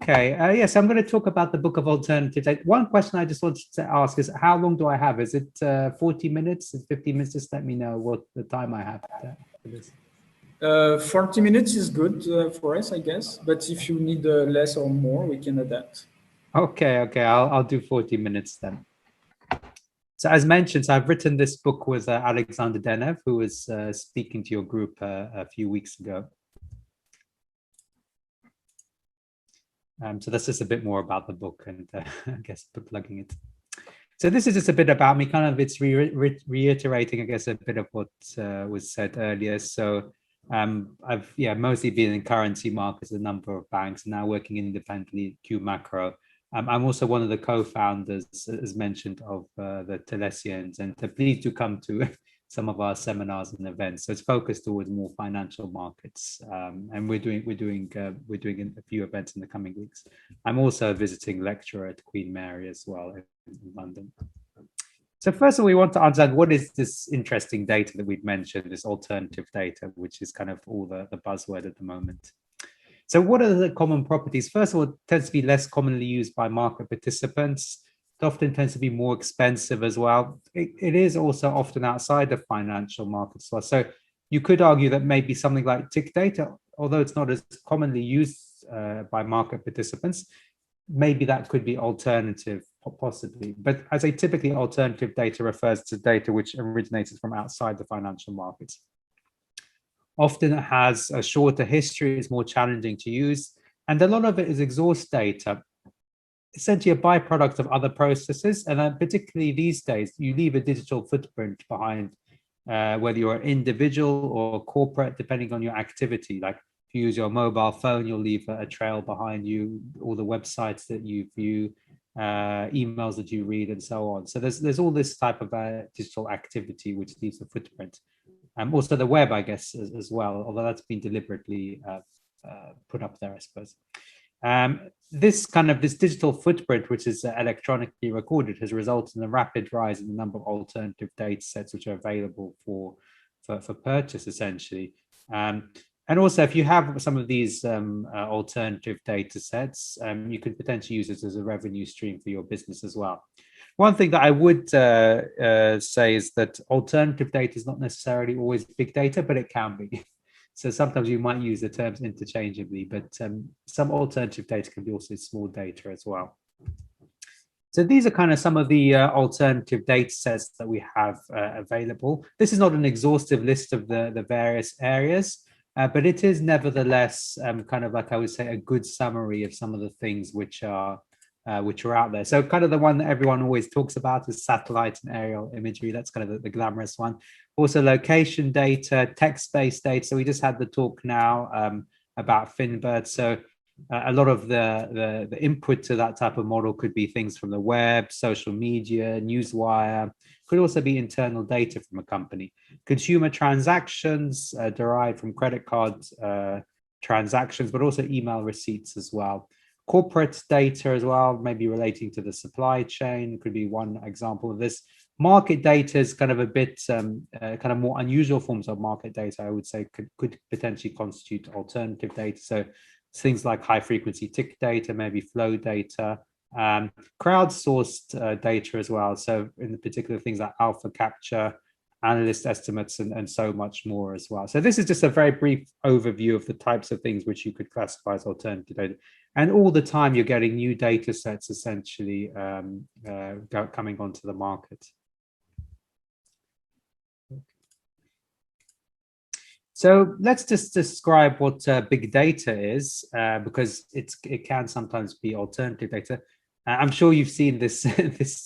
Okay, yes, I'm going to talk about the Book of Alternative Data. One question I just wanted to ask is, how long do I have? Is it 40 minutes? Is 50 minutes? Just let me know what the time I have for this. 40 minutes is good for us, I guess. But if you need less or more, we can adapt. Okay, I'll do 40 minutes then. So as mentioned, so I've written this book with Alexander Denev, who was speaking to your group a few weeks ago. So that's just a bit more about the book and I guess plugging it. So this is just a bit about me, kind of it's reiterating, I guess, a bit of what was said earlier. So I've mostly been in currency markets, a number of banks, and now working independently at Q Macro. I'm also one of the co-founders, as mentioned, of the Telesians, and please do come to some of our seminars and events. So it's focused towards more financial markets, and we're doing a few events in the coming weeks. I'm also a visiting lecturer at Queen Mary as well in London. So first of all, we want to understand what is this interesting data that we've mentioned, this alternative data, which is kind of all the buzzword at the moment. So what are the common properties? First of all, it tends to be less commonly used by market participants. It often tends to be more expensive as well. It is also often outside of financial markets as well. So you could argue that maybe something like tick data, although it's not as commonly used by market participants, maybe that could be alternative, possibly. But as I typically, alternative data refers to data which originated from outside the financial markets. Often it has a shorter history, it's more challenging to use, and a lot of it is exhaust data, essentially a byproduct of other processes. And then particularly these days, you leave a digital footprint behind, whether you're an individual or corporate, depending on your activity. Like if you use your mobile phone, you'll leave a trail behind you, all the websites that you view, emails that you read, and so on. So there's all this type of digital activity which leaves a footprint. Also the web, I guess, as well, although that's been deliberately put up there, I suppose. This digital footprint, which is electronically recorded, has resulted in a rapid rise in the number of alternative data sets which are available for purchase, essentially. And also, if you have some of these alternative data sets, you could potentially use it as a revenue stream for your business as well. One thing that I would say is that alternative data is not necessarily always big data, but it can be. So sometimes you might use the terms interchangeably, but some alternative data can be also small data as well. So these are kind of some of the alternative data sets that we have available. This is not an exhaustive list of the various areas, but it is nevertheless kind of like I would say a good summary of some of the things which are out there. So kind of the one that everyone always talks about is satellite and aerial imagery. That's kind of the glamorous one. Also location data, text-based data. So we just had the talk now about Finbird. So a lot of the input to that type of model could be things from the web, social media, newswire, could also be internal data from a company. Consumer transactions derived from credit card transactions, but also email receipts as well. Corporate data as well, maybe relating to the supply chain, could be one example of this. Market data is kind of a bit kind of more unusual forms of market data, I would say, could potentially constitute alternative data. So things like high frequency tick data, maybe flow data, crowdsourced data as well. So in particular, things like alpha capture, analyst estimates, and so much more as well. So this is just a very brief overview of the types of things which you could classify as alternative data. And all the time you're getting new data sets essentially coming onto the market. So let's just describe what big data is, because it can sometimes be alternative data. I'm sure you've seen this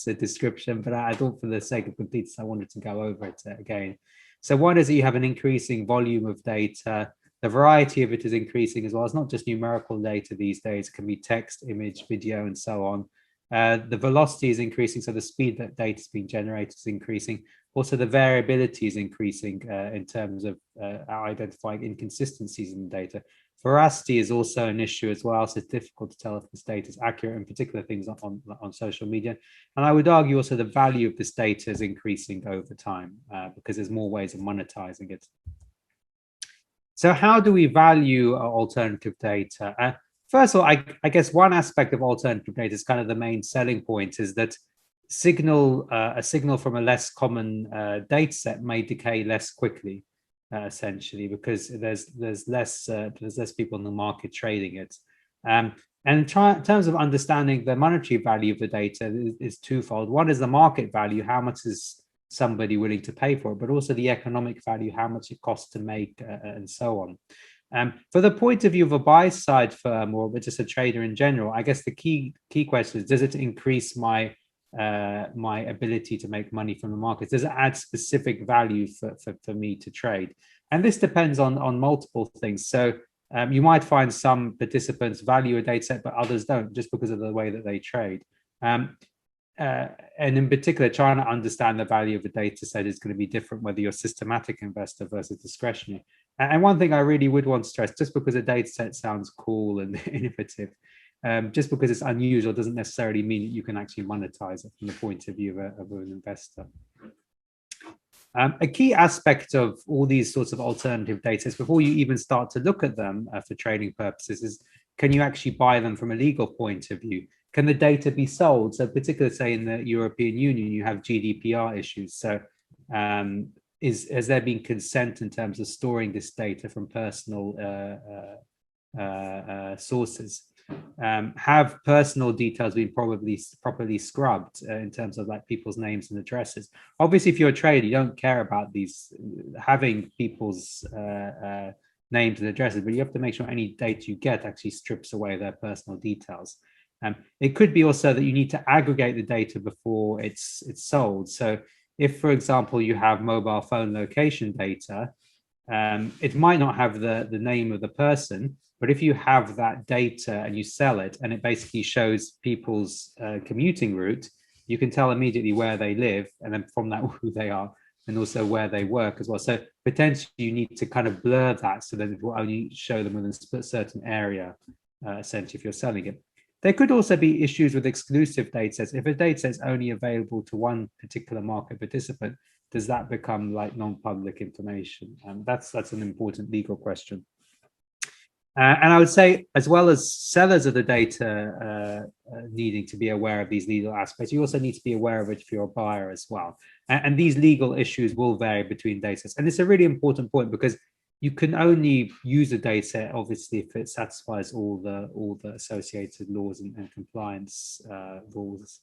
description, but I thought for the sake of completeness, I wanted to go over it again. So one is that you have an increasing volume of data. The variety of it is increasing as well. It's not just numerical data these days. It can be text, image, video, and so on. The velocity is increasing, so the speed that data is being generated is increasing. Also, the variability is increasing in terms of identifying inconsistencies in the data. Veracity is also an issue as well, so it's difficult to tell if this data is accurate, in particular things on social media. And I would argue also the value of this data is increasing over time because there's more ways of monetizing it. So how do we value alternative data? First of all, I guess one aspect of alternative data is kind of the main selling point is that a signal from a less common data set may decay less quickly, essentially, because there's less people in the market trading it. And in terms of understanding the monetary value of the data is twofold. One is the market value, how much is somebody willing to pay for it, but also the economic value, how much it costs to make, and so on. For the point of view of a buy side firm or just a trader in general, I guess the key question is, does it increase my ability to make money from the market? Does it add specific value for me to trade? And this depends on multiple things. So you might find some participants value a data set, but others don't, just because of the way that they trade. And in particular, trying to understand the value of a data set is going to be different whether you're a systematic investor versus discretionary. And one thing I really would want to stress, just because a data set sounds cool and innovative, just because it's unusual doesn't necessarily mean that you can actually monetize it from the point of view of an investor. A key aspect of all these sorts of alternative data sets, before you even start to look at them for trading purposes, is can you actually buy them from a legal point of view? Can the data be sold? So particularly, say, in the European Union, you have GDPR issues. So has there been consent in terms of storing this data from personal sources? Have personal details been properly scrubbed in terms of like people's names and addresses? Obviously, if you're a trader, you don't care about these having people's names and addresses, but you have to make sure any data you get actually strips away their personal details. It could be also that you need to aggregate the data before it's sold. So if, for example, you have mobile phone location data, it might not have the name of the person, but if you have that data and you sell it and it basically shows people's commuting route, you can tell immediately where they live, and then from that who they are, and also where they work as well. So potentially you need to kind of blur that so that it will only show them within a certain area, essentially, if you're selling it. There could also be issues with exclusive data sets. If a data set is only available to one particular market participant, does that become like non-public information? That's an important legal question. And I would say, as well as sellers of the data needing to be aware of these legal aspects, you also need to be aware of it if you're a buyer as well. And these legal issues will vary between data sets. And it's a really important point because you can only use a data set, obviously, if it satisfies all the associated laws and compliance rules.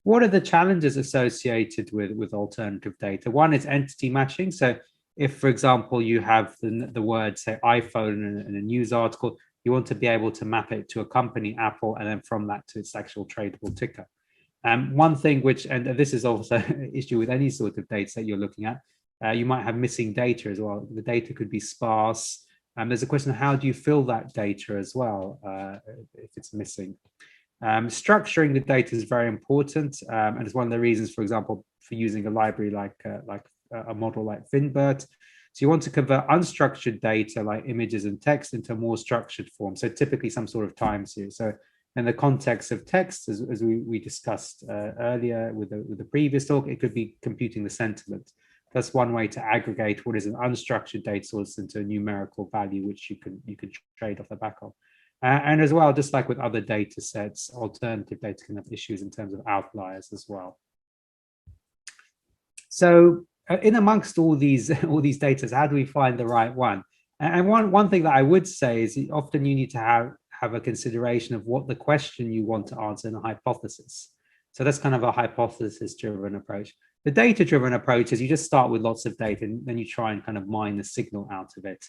What are the challenges associated with alternative data? One is entity matching. So if, for example, you have the word, say, iPhone in a news article, you want to be able to map it to a company, Apple, and then from that to its actual tradable ticker. One thing which, and this is also an issue with any sort of data set you're looking at, you might have missing data as well. The data could be sparse. There's a question of how do you fill that data as well if it's missing. Structuring the data is very important, and it's one of the reasons, for example, for using a library like a model like Finbert. So you want to convert unstructured data like images and text into a more structured form. So typically some sort of time series. So in the context of text, as we discussed earlier with the previous talk, it could be computing the sentiment. That's one way to aggregate what is an unstructured data source into a numerical value, which you can trade off the back of. And as well, just like with other data sets, alternative data can have issues in terms of outliers as well. So in amongst all these data, how do we find the right one? And one thing that I would say is often you need to have a consideration of what the question you want to answer in a hypothesis. So that's kind of a hypothesis-driven approach. The data-driven approach is you just start with lots of data and then you try and kind of mine the signal out of it.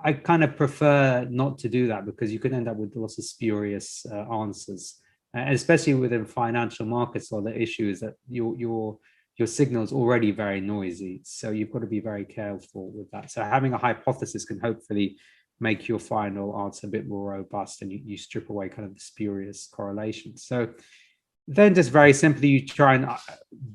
I kind of prefer not to do that because you can end up with lots of spurious answers, especially within financial markets. Or the issue is that your signal is already very noisy, so you've got to be very careful with that. So having a hypothesis can hopefully make your final answer a bit more robust, and you strip away kind of the spurious correlations. So then just very simply, you try and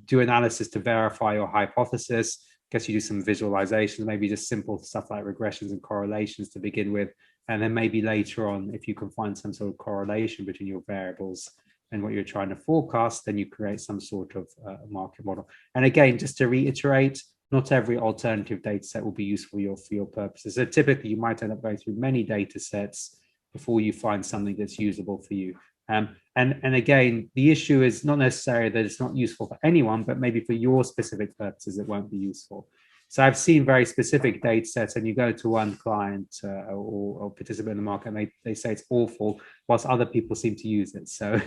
do analysis to verify your hypothesis. I guess you do some visualizations, maybe just simple stuff like regressions and correlations to begin with. And then maybe later on, if you can find some sort of correlation between your variables and what you're trying to forecast, then you create some sort of market model. And again, just to reiterate, not every alternative data set will be useful for your purposes. So typically you might end up going through many data sets before you find something that's usable for you. And again, the issue is not necessarily that it's not useful for anyone, but maybe for your specific purposes, it won't be useful. So I've seen very specific data sets, and you go to one client or participant in the market, and they say it's awful, whilst other people seem to use it. So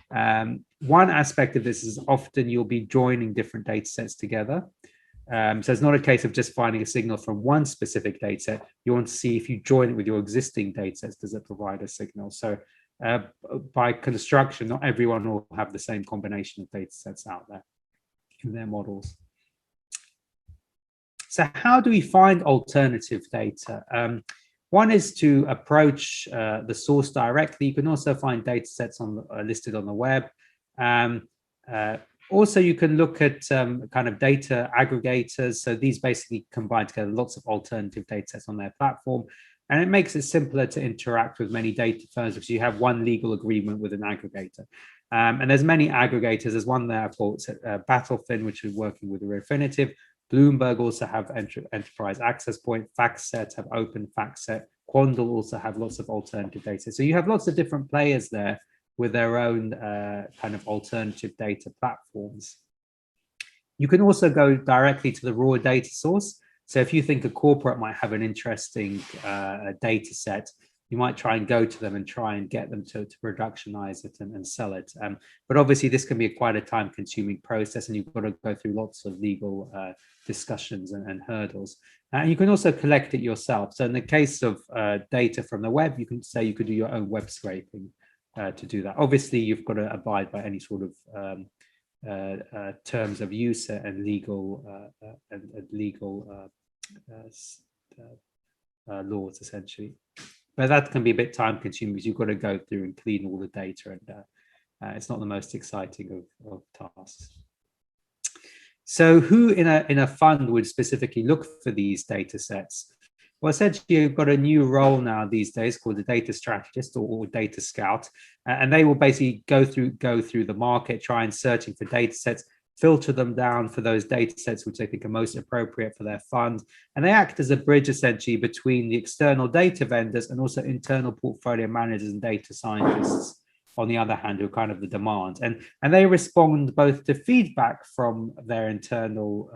one aspect of this is often you'll be joining different data sets together. So it's not a case of just finding a signal from one specific data set. You want to see if you join it with your existing data sets, does it provide a signal? So by construction, not everyone will have the same combination of data sets out there in their models. So how do we find alternative data? One is to approach the source directly. You can also find data sets listed on the web. Also, you can look at kind of data aggregators. So these basically combine together lots of alternative data sets on their platform. And it makes it simpler to interact with many data firms because you have one legal agreement with an aggregator. And there's many aggregators. There's one there called Battlefin, which is working with Refinitiv. Bloomberg also have Enterprise Access Point. FactSet have Open FactSet. Quandl also have lots of alternative data. So you have lots of different players there with their own kind of alternative data platforms. You can also go directly to the raw data source. So if you think a corporate might have an interesting data set, you might try and go to them and try and get them to productionize it and sell it. But obviously this can be quite a time-consuming process, and you've got to go through lots of legal discussions and hurdles. And you can also collect it yourself. So in the case of data from the web, you can say you could do your own web scraping to do that. Obviously, you've got to abide by any sort of terms of use and legal laws, essentially. But that can be a bit time consuming because you've got to go through and clean all the data, and it's not the most exciting of tasks. So who in a fund would specifically look for these data sets? Well, essentially, you've got a new role now these days called the data strategist or data scout, and they will basically go through the market, try and searching for data sets, filter them down for those data sets which they think are most appropriate for their fund. And they act as a bridge essentially between the external data vendors and also internal portfolio managers and data scientists, on the other hand, who are kind of the demand. And they respond both to feedback from their internal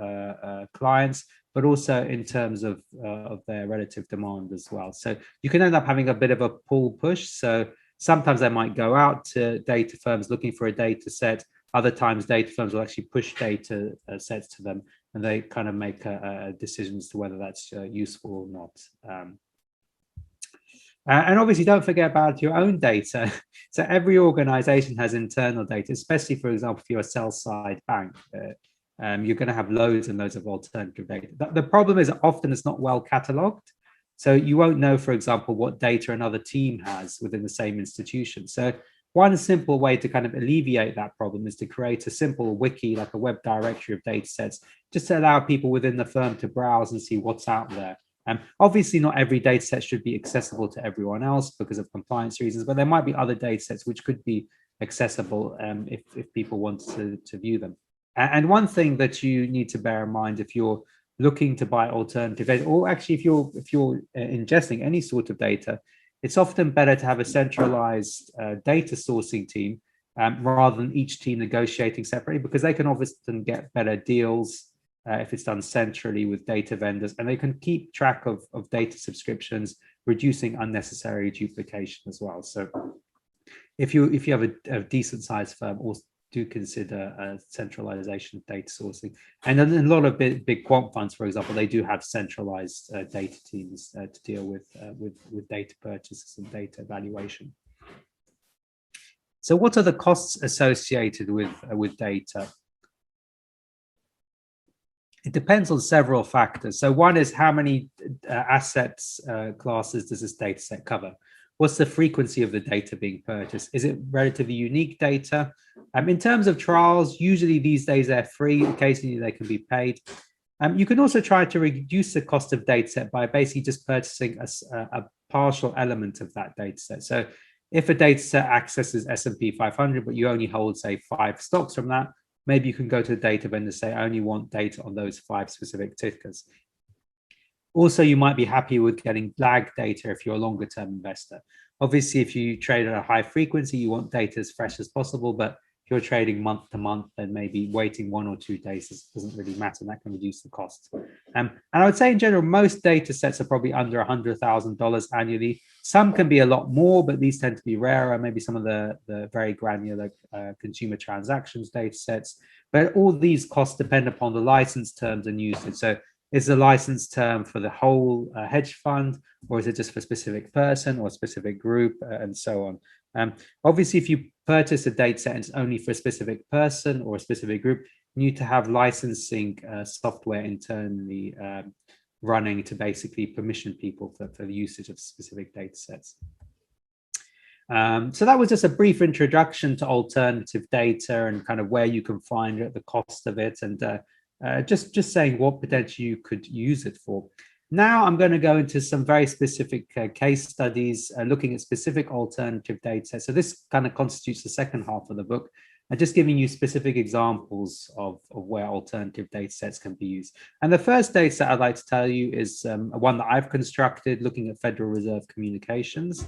clients, but also in terms of their relative demand as well. So you can end up having a bit of a pull push. So sometimes they might go out to data firms looking for a data set. Other times data firms will actually push data sets to them, and they kind of make decisions as to whether that's useful or not. And obviously, don't forget about your own data. So every organization has internal data, especially, for example, if you're a sell-side bank. You're going to have loads and loads of alternative data. The problem is often it's not well cataloged. So you won't know, for example, what data another team has within the same institution. So one simple way to kind of alleviate that problem is to create a simple wiki, like a web directory of data sets, just to allow people within the firm to browse and see what's out there. Obviously, not every data set should be accessible to everyone else because of compliance reasons, but there might be other data sets which could be accessible if people want to view them. And one thing that you need to bear in mind if you're looking to buy alternative data, or actually if you're ingesting any sort of data, it's often better to have a centralized data sourcing team rather than each team negotiating separately, because they can often get better deals if it's done centrally with data vendors, and they can keep track of data subscriptions, reducing unnecessary duplication as well. So if you have a decent sized firm, also do consider centralization of data sourcing. And then a lot of big quant funds, for example, they do have centralized data teams to deal with data purchases and data evaluation. So what are the costs associated with data? It depends on several factors. So one is how many assets classes does this data set cover? What's the frequency of the data being purchased? Is it relatively unique data? In terms of trials, usually these days they're free. Occasionally they can be paid. You can also try to reduce the cost of data set by basically just purchasing a partial element of that data set. So if a data set accesses S&P 500, but you only hold, say, 5 stocks from that, maybe you can go to the data vendor and say, I only want data on those 5 specific tickers. Also, you might be happy with getting lag data if you're a longer term investor. Obviously, if you trade at a high frequency, you want data as fresh as possible, but if you're trading month to month, then maybe waiting 1 or 2 days doesn't really matter, and that can reduce the cost. And I would say in general, most data sets are probably under $100,000 annually. Some can be a lot more, but these tend to be rarer, maybe some of the very granular consumer transactions data sets. But all these costs depend upon the license terms and usage. So is the license term for the whole hedge fund, or is it just for a specific person or a specific group, and so on? Obviously, if you purchase a data set and it's only for a specific person or a specific group, you need to have licensing software internally running to basically permission people for the usage of specific data sets. So that was just a brief introduction to alternative data and kind of where you can find it, the cost of it, and just saying what potentially you could use it for. Now I'm going to go into some very specific case studies looking at specific alternative data sets. So this kind of constitutes the second half of the book, just giving you specific examples of where alternative data sets can be used. And the first data set I'd like to tell you is one that I've constructed looking at Federal Reserve communications.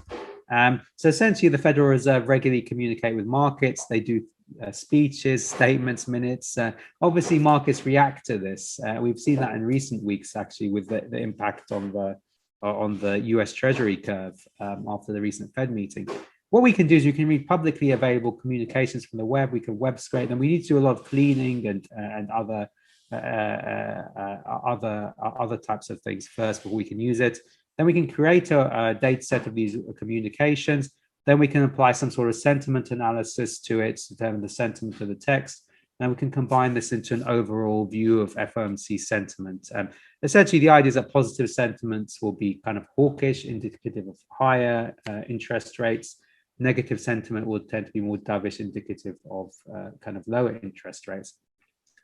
So essentially, the Federal Reserve regularly communicate with markets. They do speeches, statements, minutes. Obviously, markets react to this. We've seen that in recent weeks, actually, with the impact on the US Treasury curve after the recent Fed meeting. What we can do is we can read publicly available communications from the web. We can web scrape them. We need to do a lot of cleaning and other types of things first before we can use it. Then we can create a data set of these communications. Then we can apply some sort of sentiment analysis to it to determine the sentiment of the text. And we can combine this into an overall view of FOMC sentiment. Essentially, the idea is that positive sentiments will be kind of hawkish, indicative of higher interest rates. Negative sentiment will tend to be more dovish, indicative of kind of lower interest rates.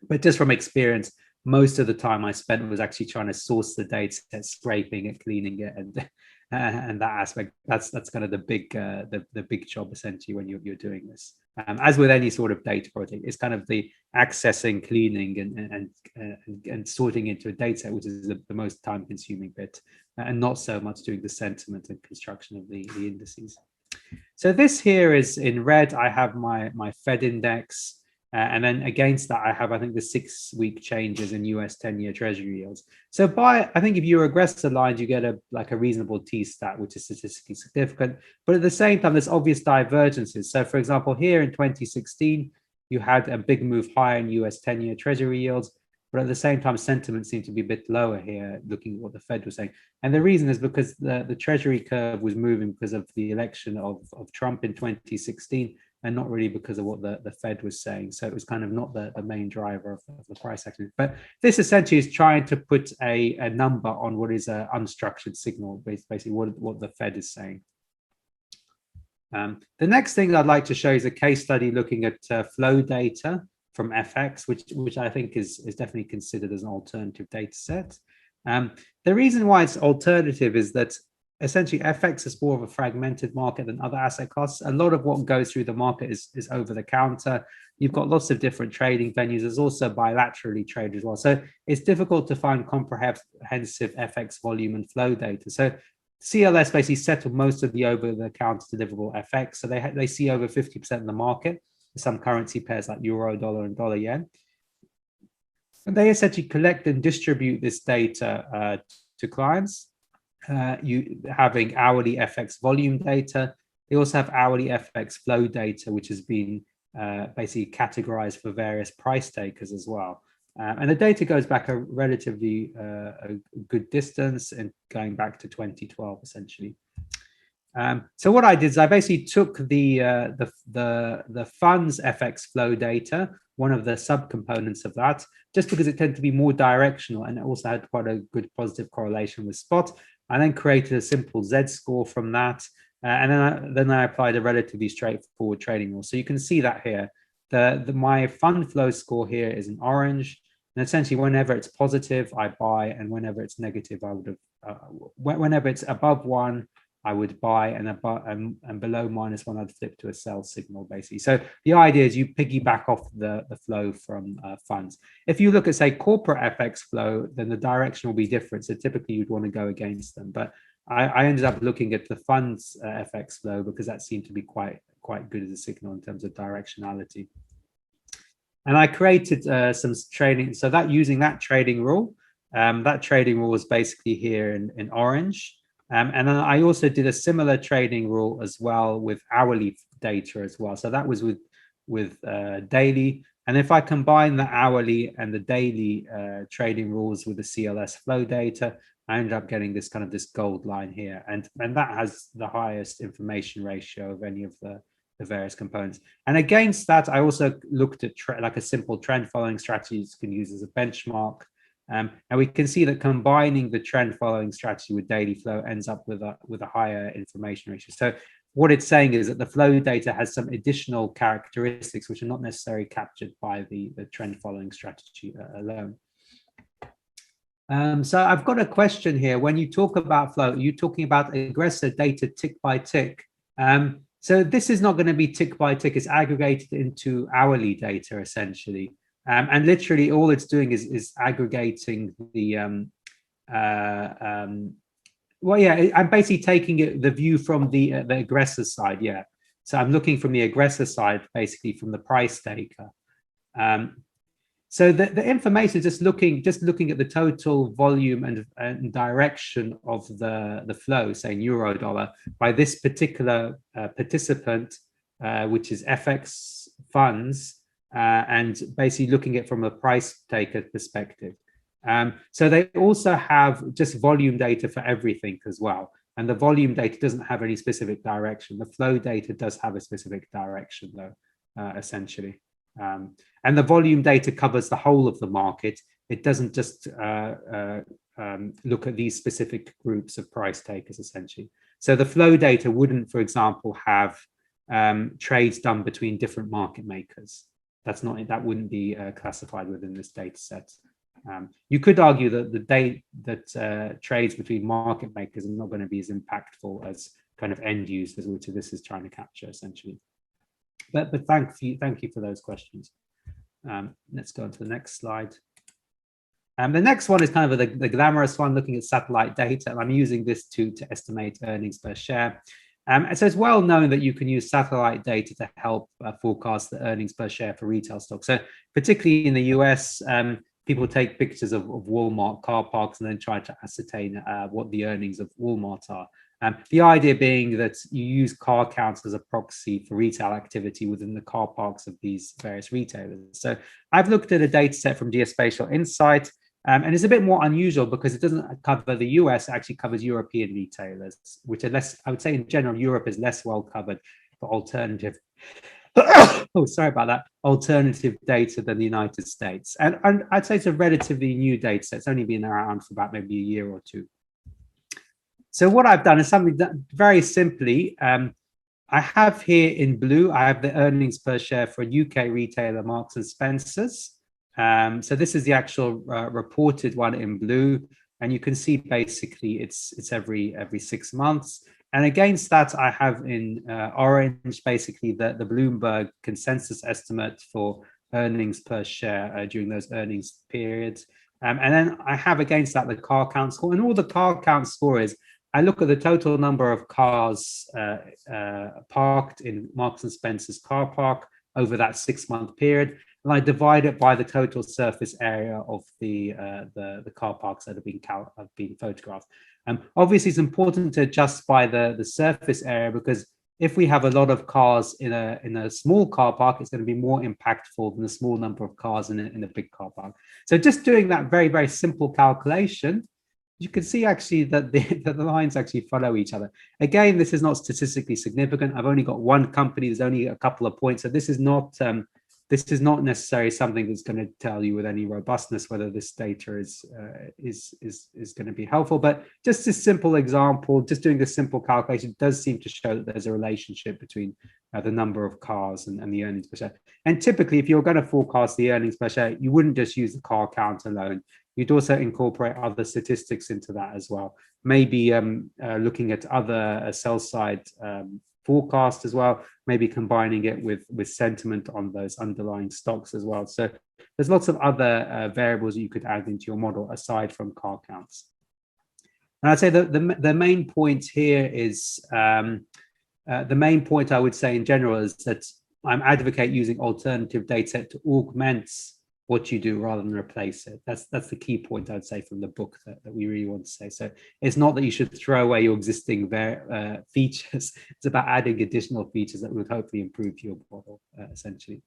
But just from experience, most of the time I spent was actually trying to source the data, scraping it, cleaning it, and that aspect. That's kind of the big job essentially when you're doing this. As with any sort of data project, it's kind of the accessing, cleaning, and sorting into a data set, which is the most time-consuming bit, and not so much doing the sentiment and construction of the indices. So this here is in red. I have my Fed index. And then against that, I have, I think, the 6-week changes in US 10-year Treasury yields. So I think if you regress the lines, you get a reasonable T-stat, which is statistically significant. But at the same time, there's obvious divergences. So for example, here in 2016, you had a big move higher in US 10-year Treasury yields. But at the same time, sentiment seemed to be a bit lower here, looking at what the Fed was saying. And the reason is because the Treasury curve was moving because of the election of Trump in 2016. And not really because of what the Fed was saying. So it was kind of not the main driver of the price action. But this essentially is trying to put a number on what is an unstructured signal, basically what the Fed is saying. The next thing I'd like to show is a case study looking at flow data from FX, which I think is definitely considered as an alternative data set. The reason why it's alternative is that essentially FX is more of a fragmented market than other asset classes. A lot of what goes through the market is over the counter. You've got lots of different trading venues. There's also bilaterally traded as well. So it's difficult to find comprehensive FX volume and flow data. So CLS basically settle most of the over-the-counter deliverable FX. So they see over 50% of the market, some currency pairs like euro, dollar, and dollar yen. And they essentially collect and distribute this data to clients. You having hourly FX volume data. They also have hourly FX flow data, which has been basically categorized for various price takers as well. And the data goes back a relatively a good distance and going back to 2012, essentially. So what I did is I basically took the fund's FX flow data, one of the subcomponents of that, just because it tended to be more directional and it also had quite a good positive correlation with spot. I then created a simple Z-score from that, and then I applied a relatively straightforward trading rule. So you can see that here. My fund flow score here is in orange, and essentially whenever it's positive, I buy, and whenever it's negative, I would have. Whenever it's above 1, I would buy, and above and below -1, I'd flip to a sell signal, basically. So the idea is you piggyback off the flow from funds. If you look at, say, corporate FX flow, then the direction will be different. So typically you'd want to go against them. But I ended up looking at the funds FX flow because that seemed to be quite good as a signal in terms of directionality. And I created some trading. So that using that trading rule is basically here in orange. And then I also did a similar trading rule as well with hourly data as well. So that was with daily. And if I combine the hourly and the daily trading rules with the CLS flow data, I ended up getting this gold line here. And that has the highest information ratio of any of the various components. And against that, I also looked at like a simple trend following strategy you can use as a benchmark. And we can see that combining the trend following strategy with daily flow ends up with a higher information ratio. So what it's saying is that the flow data has some additional characteristics which are not necessarily captured by the trend following strategy alone. So I've got a question here. When you talk about flow, are you talking about aggressor data tick by tick? So this is not going to be tick by tick. It's aggregated into hourly data essentially. And literally all it's doing is aggregating the, well, yeah, I'm basically taking the view from the aggressor side, yeah. So I'm looking from the aggressor side, basically from the price taker. So the information is just looking at the total volume and direction of the flow, say in euro dollar, by this particular participant, which is FX funds, and basically looking at it from a price taker perspective. So they also have just volume data for everything as well. And the volume data doesn't have any specific direction. The flow data does have a specific direction though, essentially. And the volume data covers the whole of the market. It doesn't just look at these specific groups of price takers essentially. So the flow data wouldn't, for example, have trades done between different market makers. That wouldn't be classified within this data set. You could argue that the data that trades between market makers are not going to be as impactful as kind of end users, which this is trying to capture essentially. But thank you for those questions. Let's go on to the next slide. The next one is kind of the glamorous one, looking at satellite data. And I'm using this to estimate earnings per share. And so it's well known that you can use satellite data to help forecast the earnings per share for retail stocks. So particularly in the US, people take pictures of Walmart car parks and then try to ascertain what the earnings of Walmart are. The idea being that you use car counts as a proxy for retail activity within the car parks of these various retailers. So I've looked at a data set from Geospatial Insight, and it's a bit more unusual because it doesn't cover the US, it actually covers European retailers, which are less, I would say in general, Europe is less well covered for alternative, oh, sorry about that, alternative data than the United States. And I'd say it's a relatively new data set. It's only been around for about maybe a year or two. So what I've done is something that very simply, I have here in blue, I have the earnings per share for UK retailer Marks and Spencer's. So this is the actual reported one in blue, and you can see basically it's every 6 months. And against that, I have in orange basically the Bloomberg consensus estimate for earnings per share during those earnings periods. And then I have against that the car count score, and all the car count score is I look at the total number of cars parked in Marks and Spencer's car park over that 6 month period. And I divide it by the total surface area of the car parks that have been photographed. Obviously, it's important to adjust by the surface area because if we have a lot of cars in a small car park, it's going to be more impactful than a small number of cars in a big car park. So just doing that very, very simple calculation, you can see actually that the lines actually follow each other. Again, this is not statistically significant. I've only got one company. There's only a couple of points. So this is not necessarily something that's going to tell you with any robustness whether this data is going to be helpful. But just a simple example, just doing this simple calculation does seem to show that there's a relationship between the number of cars and the earnings per share. And typically, if you're going to forecast the earnings per share, you wouldn't just use the car count alone. you'd also incorporate other statistics into that as well. Maybe looking at other sell side forecasts as well, maybe combining it with sentiment on those underlying stocks as well. So there's lots of other variables you could add into your model aside from car counts. And I'd say the main point here is, the main point I would say in general is that I'm advocate using alternative data set to augment what you do rather than replace it. That's the key point I'd say from the book that we really want to say. So it's not that you should throw away your existing features. It's about adding additional features that would hopefully improve your model, essentially.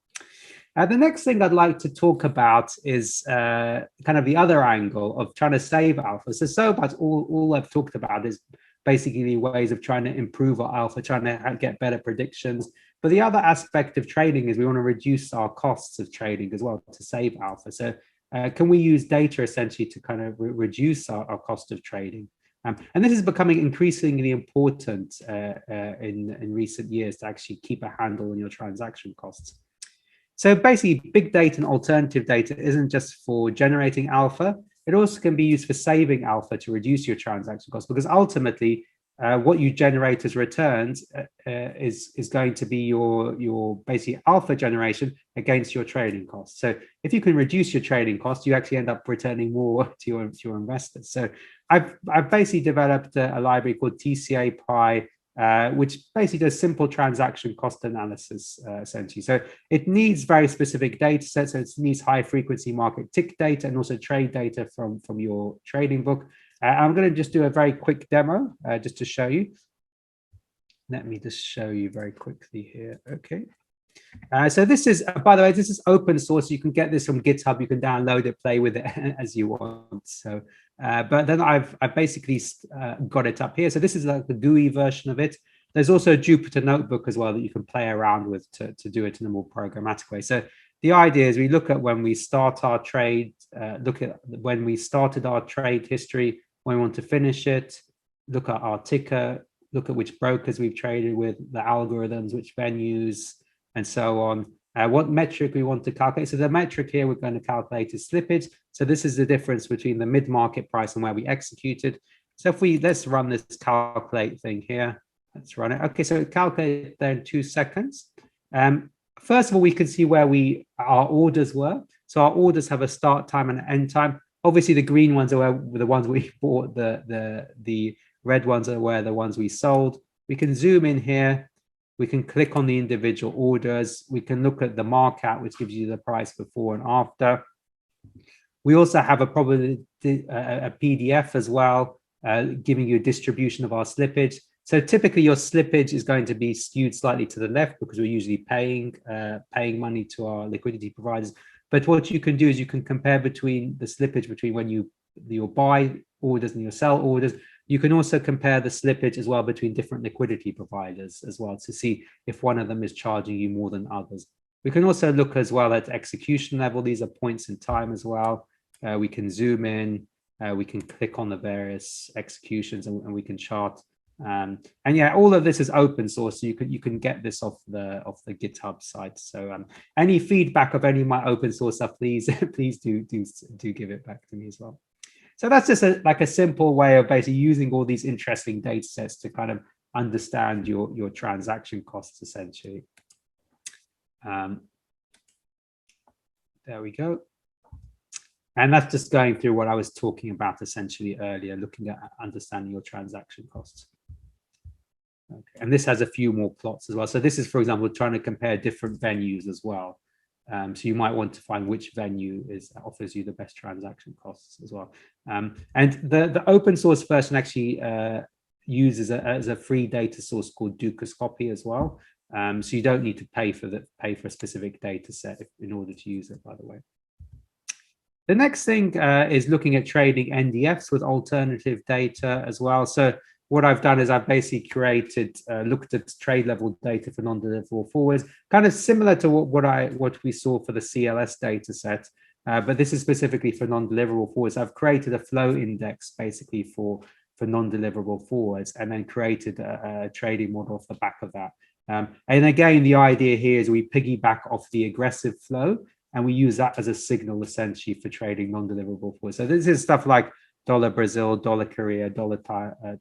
The next thing I'd like to talk about is kind of the other angle of trying to save alpha. So much all I've talked about is basically ways of trying to improve our alpha, trying to get better predictions. But the other aspect of trading is we want to reduce our costs of trading as well to save alpha. So can we use data essentially to kind of reduce our cost of trading? And this is becoming increasingly important in recent years to actually keep a handle on your transaction costs. So basically, big data and alternative data isn't just for generating alpha. It also can be used for saving alpha to reduce your transaction costs, because ultimately, what you generate as returns is going to be your basic alpha generation against your trading costs. So if you can reduce your trading costs, you actually end up returning more to your investors. So I've basically developed a library called TCA Pi, which basically does simple transaction cost analysis, essentially. So it needs very specific data sets. So it needs high frequency market tick data and also trade data from your trading book. I'm going to just do a very quick demo just to show you. Let me just show you very quickly here. Okay. So this is, by the way, this is open source. You can get this from GitHub. You can download it, play with it as you want. So, but then I've basically got it up here. So this is like the GUI version of it. There's also a Jupyter notebook as well that you can play around with to do it in a more programmatic way. So the idea is we look at when we start our trade, look at when we started our trade history, when we want to finish it, look at our ticker, look at which brokers we've traded with, the algorithms, which venues, and so on. What metric we want to calculate. So the metric here we're going to calculate is slippage. So this is the difference between the mid-market price and where we executed. So if let's run this calculate thing here. Let's run it. Okay, so it calculated there in 2 seconds. First of all, we can see where our orders were. So our orders have a start time and an end time. Obviously, the green ones are the ones we bought. The red ones are the ones we sold. We can zoom in here. We can click on the individual orders. We can look at the markup, which gives you the price before and after. We also have a PDF as well, giving you a distribution of our slippage. So typically your slippage is going to be skewed slightly to the left because we're usually paying money to our liquidity providers. But what you can do is you can compare between the slippage between when your buy orders and your sell orders. You can also compare the slippage as well between different liquidity providers as well to see if one of them is charging you more than others. We can also look as well at execution level. These are points in time as well. We can zoom in. We can click on the various executions and we can chart. And yeah, all of this is open source, so you can get this off the GitHub site. So any feedback of any of my open source stuff, please do give it back to me as well. So that's just like a simple way of basically using all these interesting data sets to kind of understand your transaction costs essentially. There we go. And that's just going through what I was talking about essentially earlier, looking at understanding your transaction costs. Okay. And this has a few more plots as well. So this is, for example, trying to compare different venues as well. So you might want to find which venue offers you the best transaction costs as well. And the open source version actually uses as a free data source called Dukascopy as well. So you don't need to pay for a specific data set in order to use it, by the way. The next thing is looking at trading NDFs with alternative data as well. So what I've done is I've basically looked at trade level data for non-deliverable forwards, kind of similar to what we saw for the CLS data set, but this is specifically for non-deliverable forwards. I've created a flow index basically for non-deliverable forwards, and then created a trading model off the back of that. And again, the idea here is we piggyback off the aggressive flow, and we use that as a signal essentially for trading non-deliverable forwards. So this is stuff like dollar Brazil, dollar Korea, dollar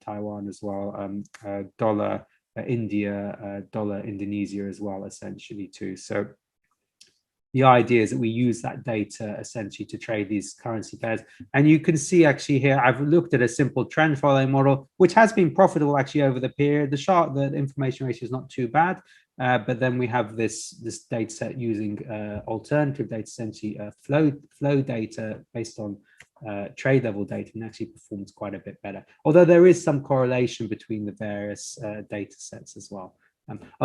Taiwan as well, dollar India, dollar Indonesia as well, essentially too. So the idea is that we use that data essentially to trade these currency pairs. And you can see actually here, I've looked at a simple trend following model, which has been profitable actually over the period. The information ratio is not too bad. But then we have this data set using alternative data, essentially flow data based on trade level data, and actually performs quite a bit better. Although there is some correlation between the various data sets as well.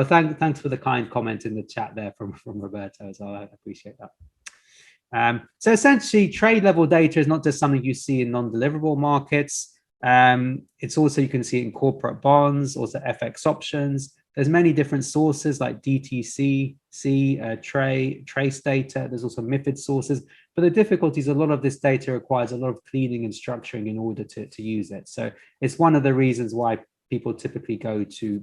Thanks for the kind comment in the chat there from Roberto as well. I appreciate that. So essentially, trade level data is not just something you see in non-deliverable markets. It's also, you can see it in corporate bonds, also FX options. There's many different sources like DTC, Trace data. There's also MiFID sources. But the difficulty is a lot of this data requires a lot of cleaning and structuring in order to use it. So it's one of the reasons why people typically go to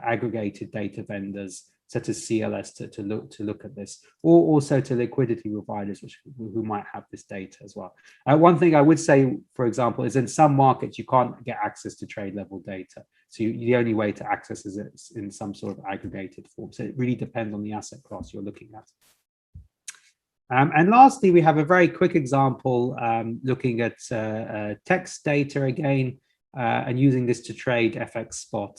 aggregated data vendors such as CLS to look at this, or also to liquidity providers who might have this data as well. One thing I would say, for example, is in some markets you can't get access to trade level data. So the only way to access is in some sort of aggregated form. So it really depends on the asset class you're looking at. And lastly, we have a very quick example looking at text data again, and using this to trade FX spot.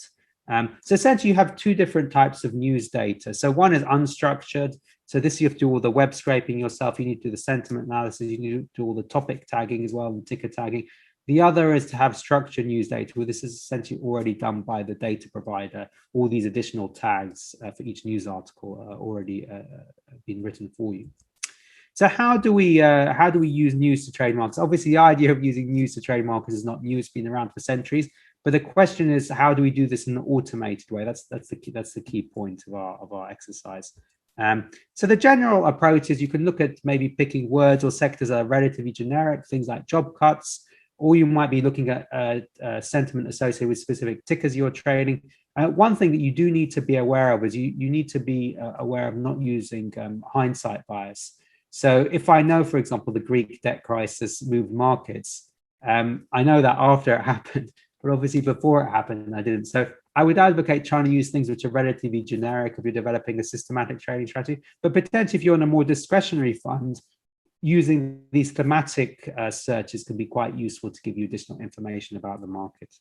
So essentially you have two different types of news data. So one is unstructured. So this you have to do all the web scraping yourself. You need to do the sentiment analysis. You need to do all the topic tagging as well and ticker tagging. The other is to have structured news data, where this is essentially already done by the data provider. All these additional tags for each news article are already been written for you. So how do we use news to trade markets? Obviously, the idea of using news to trade markets is not new; it's been around for centuries. But the question is, how do we do this in an automated way? That's the key point of our exercise. So the general approach is you can look at maybe picking words or sectors that are relatively generic, things like job cuts, or you might be looking at sentiment associated with specific tickers you're trading. One thing that you do need to be aware of is you need to be aware of not using hindsight bias. So if I know, for example, the Greek debt crisis moved markets, I know that after it happened, but obviously before it happened, I didn't. So I would advocate trying to use things which are relatively generic if you're developing a systematic trading strategy, but potentially if you're in a more discretionary fund, using these thematic searches can be quite useful to give you additional information about the market.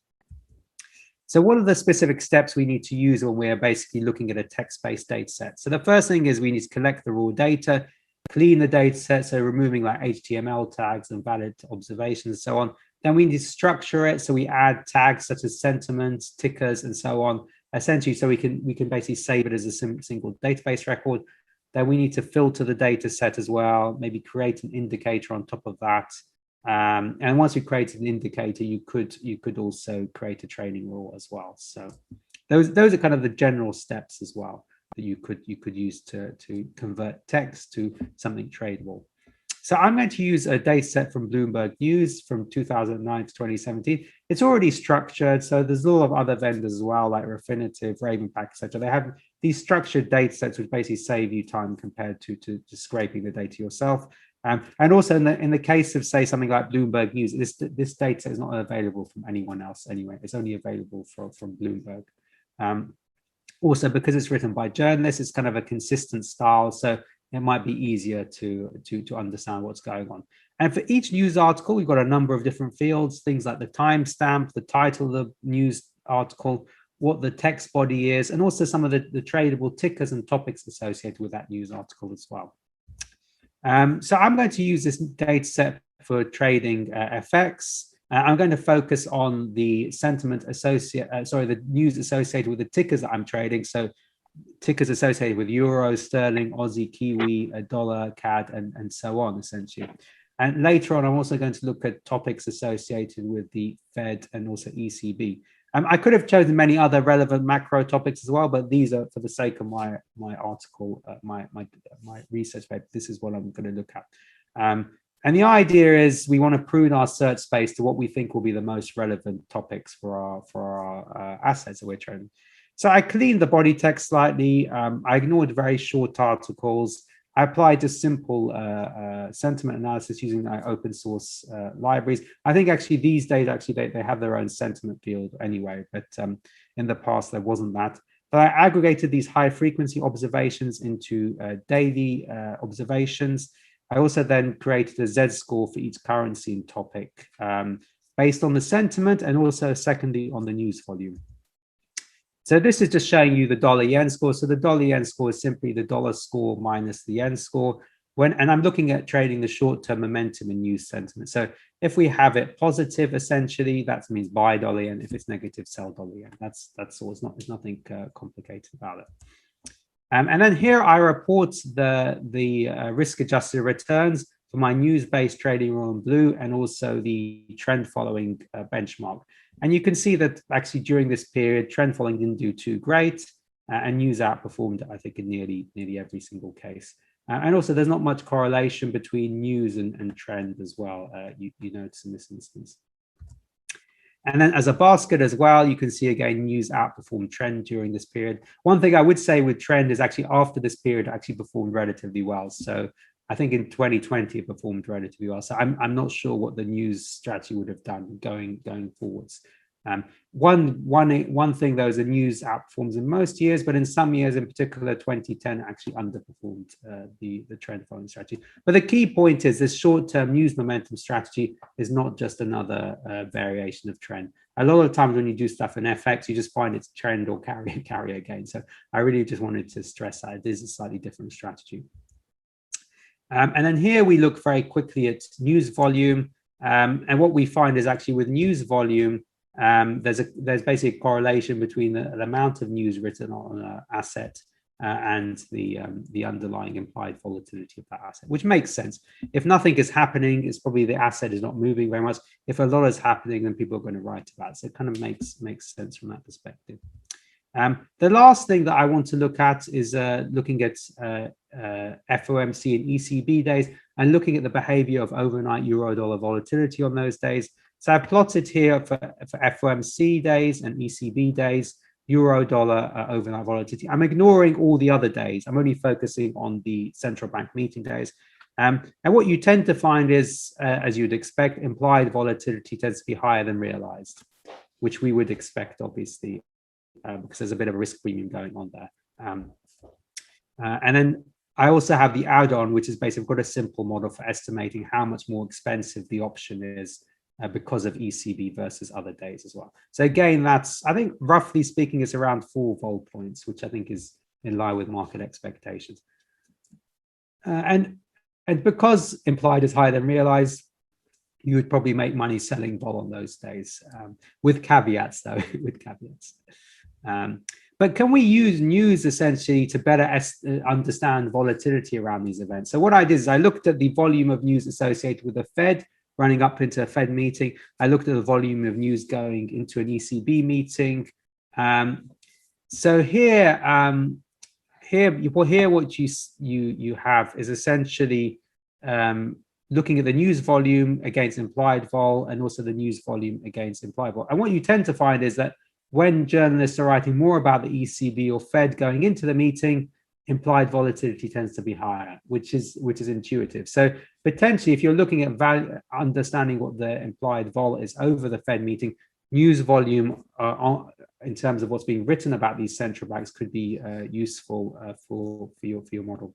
So what are the specific steps we need to use when we're basically looking at a text-based data set? So the first thing is we need to collect the raw data, clean the data set, so removing like HTML tags and valid observations and so on. Then we need to structure it, so we add tags such as sentiments, tickers, and so on, essentially so we can basically save it as a single database record. Then we need to filter the data set as well, maybe create an indicator on top of that. And once you create an indicator, you could also create a trading rule as well. So those are kind of the general steps as well that you could use to convert text to something tradable. So I'm going to use a data set from Bloomberg News from 2009 to 2017. It's already structured, so there's a lot of other vendors as well, like Refinitiv, Ravenpack, etc. They have these structured data sets which basically save you time compared to scraping the data yourself. And also in the case of, say, something like Bloomberg News, this data set is not available from anyone else anyway. It's only available from Bloomberg. Also, because it's written by journalists, it's kind of a consistent style, so it might be easier to understand what's going on. And for each news article, we've got a number of different fields, things like the timestamp, the title of the news article, what the text body is, and also some of the tradable tickers and topics associated with that news article as well. So I'm going to use this data set for trading FX. I'm going to focus on the sentiment the news associated with the tickers that I'm trading. So tickers associated with euro, sterling, Aussie, Kiwi, dollar, CAD, and so on, essentially. And later on, I'm also going to look at topics associated with the Fed and also ECB. I could have chosen many other relevant macro topics as well, but these are for the sake of my article, my research paper. This is what I'm going to look at. And the idea is we want to prune our search space to what we think will be the most relevant topics for our assets that we're trading. So I cleaned the body text slightly. I ignored very short articles. I applied a simple sentiment analysis using open source libraries. I think actually these days, actually they have their own sentiment field anyway, but in the past there wasn't that. But I aggregated these high frequency observations into daily observations. I also then created a Z-score for each currency and topic based on the sentiment and also secondly on the news volume. So this is just showing you the dollar-yen score. So the dollar-yen score is simply the dollar score minus the yen score. And I'm looking at trading the short-term momentum in news sentiment. So if we have it positive, essentially, that means buy dollar yen. If it's negative, sell dollar yen. That's all. There's nothing complicated about it. And then here I report the risk-adjusted returns for my news-based trading raw and blue, and also the trend following benchmark. And you can see that actually during this period, trend following didn't do too great, and news outperformed, I think, in nearly every single case. And also, there's not much correlation between news and trend as well. You notice in this instance. And then as a basket as well, you can see again, news outperformed trend during this period. One thing I would say with trend is actually after this period, it actually performed relatively well. So I think in 2020, it performed relatively well. So I'm not sure what the news strategy would have done going forwards. One thing though is the news outperforms in most years, but in some years, in particular 2010, actually underperformed the trend following strategy. But the key point is this short-term news momentum strategy is not just another variation of trend. A lot of times when you do stuff in FX, you just find it's trend or carry again. So I really just wanted to stress that it is a slightly different strategy. And then here we look very quickly at news volume. And what we find is actually with news volume, there's basically a correlation between the amount of news written on an asset and the underlying implied volatility of that asset, which makes sense. If nothing is happening, it's probably the asset is not moving very much. If a lot is happening, then people are going to write about it. So it kind of makes sense from that perspective. The last thing that I want to look at is looking at FOMC and ECB days and looking at the behavior of overnight euro-dollar volatility on those days. So I've plotted here for FOMC days and ECB days, euro-dollar overnight volatility. I'm ignoring all the other days. I'm only focusing on the central bank meeting days. And what you tend to find is, as you'd expect, implied volatility tends to be higher than realized, which we would expect, obviously, because there's a bit of a risk premium going on there. And then I also have the add-on, which is basically I've got a simple model for estimating how much more expensive the option is because of ECB versus other days as well. So again, that's, I think, roughly speaking, it's around 4 vol points, which I think is in line with market expectations. And because implied is higher than realized, you would probably make money selling vol on those days, with caveats though, with caveats. But can we use news essentially to better understand volatility around these events? So what I did is I looked at the volume of news associated with the Fed running up into a Fed meeting. I looked at the volume of news going into an ECB meeting. So here what you have is essentially looking at the news volume against implied vol and also the news volume against implied vol. And what you tend to find is that when journalists are writing more about the ECB or Fed going into the meeting, implied volatility tends to be higher, which is intuitive. So potentially, if you're looking at understanding what the implied vol is over the Fed meeting, news volume in terms of what's being written about these central banks could be useful for your model.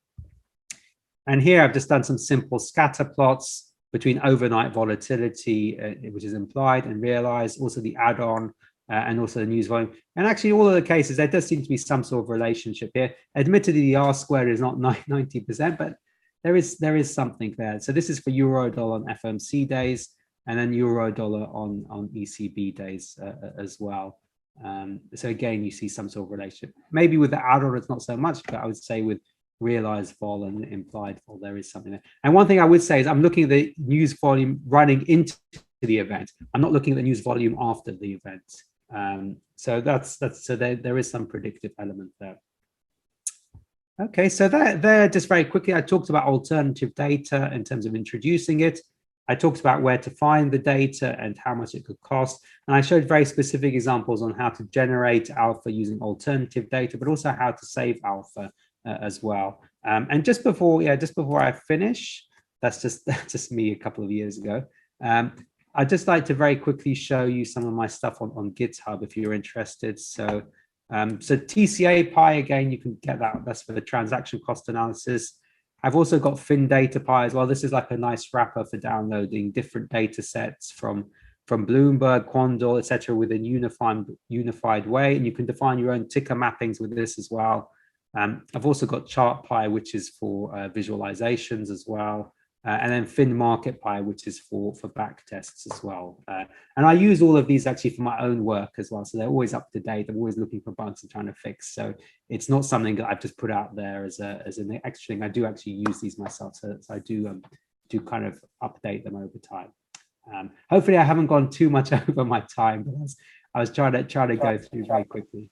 And here I've just done some simple scatter plots between overnight volatility, which is implied and realized, also the add-on, and also the news volume. And actually, all of the cases, there does seem to be some sort of relationship here. Admittedly, the R squared is not 90%, but there is something there. So this is for euro-dollar on FOMC days, and then euro-dollar on ECB days as well. So again, you see some sort of relationship. Maybe with the add-on, it's not so much, but I would say with realized vol and implied vol, there is something there. And one thing I would say is I'm looking at the news volume running into the event. I'm not looking at the news volume after the event. So there is some predictive element there. Okay, so there just very quickly, I talked about alternative data in terms of introducing it. I talked about where to find the data and how much it could cost. And I showed very specific examples on how to generate alpha using alternative data, but also how to save alpha as well. And just before I finish, that's just me a couple of years ago. I'd just like to very quickly show you some of my stuff on GitHub if you're interested. So TCA Pi, again, you can get that. That's for the transaction cost analysis. I've also got FinData Pi as well. This is like a nice wrapper for downloading different data sets from Bloomberg, Quandl, etc., with a unified way. And you can define your own ticker mappings with this as well. I've also got ChartPy, which is for visualizations as well. And then FinMarketPy, which is for back tests as well. And I use all of these actually for my own work as well. So they're always up to date. I'm always looking for bugs and trying to fix. So it's not something that I've just put out there as an extra thing. I do actually use these myself. So I do kind of update them over time. Hopefully I haven't gone too much over my time, but I was trying to go through very quickly.